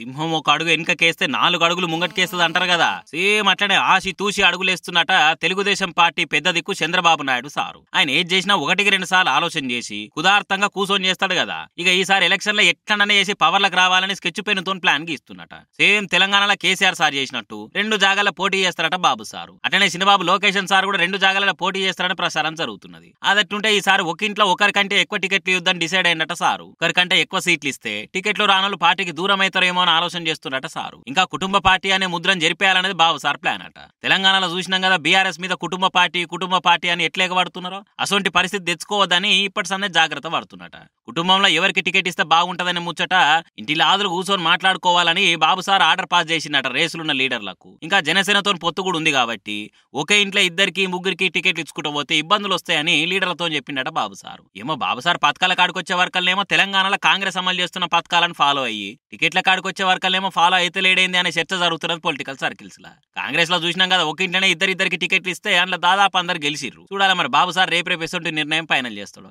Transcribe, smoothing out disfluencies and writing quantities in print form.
సింహం ఒక అడుగు వెనుకకేస్తే 4 అడుగులు ముంగటికేస్తుంది అంటారు కదా. సేమ్ అట్లనే ఆశి తూసి అడుగులేస్తున్నట తెలుగుదేశం పార్టీ పెద్ద దిక్కు చంద్రబాబు నాయుడు సారు. ఆయన ఏది చేసినా 1-2 సార్లు ఆలోచన చేసి కుదార్థంగా కూసోని చేస్తాడు కదా. ఇక ఈసారి ఎలక్షన్ లో ఎట్లననే చేసి పవర్లకు రావాలని స్కెచ్ పెన్ తో ప్లాన్ గీస్తున్నట. సేమ్ తెలంగాణలో కేసీఆర్ సార్ చేసినట్టు 2 జాగాల పోటీ చేస్తారట బాబు సారు. అట్లనే చిన్నబాబు లోకేషన్ సార్ కూడా 2 జాగాల పోటీ చేస్తారని ప్రచారం జరుగుతున్నది. అదట్టుంటే ఈసారి ఒక్కింట్లో ఒకరికంటే ఎక్కువ టికెట్లు ఇద్దని డిసైడ్ అయినట సారు. ఒకరికంటే ఎక్కువ సీట్లు ఇస్తే టికెట్లు రానోళ్ళు పార్టీకి దూరం అవుతారేమో అని ఆలోచన చేస్తున్నట సారు. ఇంకా కుటుంబ పార్టీ అనే ముద్రను జరిపేయాలనేది బాబు సార్ ప్లాన్ అట. తెలంగాణలో చూసినాం కదా బీఆర్ఎస్ మీద కుటుంబ పార్టీ అని ఎట్లేగబడుతున్నారో అసొంటి పరిస్థితి తెచ్చుకోవద్దని ఇప్పటి సందే జాగ్రత్త పడుతున్నట. కుటుంబంలో ఎవరికి టికెట్ ఇస్తే బాగుంటదని ముచ్చట ఇంటిలో ఆదులు కూర్చొని మాట్లాడుకోవాలని బాబు సార్ ఆర్డర్ పాస్ చేసిందట రేసులున్న లీడర్లకు. ఇంకా జనసేనతో పొత్తు కూడా ఉంది కాబట్టి ఒకే ఇంట్లో 2-3 టికెట్లు ఇచ్చుకుంటూ పోతే ఇబ్బందులు వస్తాయని లీడర్లతో చెప్పిండట బాబు సారు. ఏమో బాబు సార్ పథకాల కాడికొచ్చే వర్కల్నేమో తెలంగాణలో కాంగ్రెస్ అమలు చేస్తున్న పథకాలను ఫాలో అయ్యి టికెట్ల కాడికొచ్చే వర్కల్నేమో ఫాలో అయితే లేడైంది అనే చర్చ జరుగుతున్నది పొలిటికల్ సర్కిల్స్ లా. కాంగ్రెస్ లో చూసినాం కదా ఒక ఇంట్లోనే ఇద్దరికి టికెట్లు ఇస్తే అందులో దాదాపు అందరు గెలిచిర్రు. చూడాలి మరి బాబు సార్ రేపు ఎసొంటి నిర్ణయం ఫైనల్ చేస్తాడు.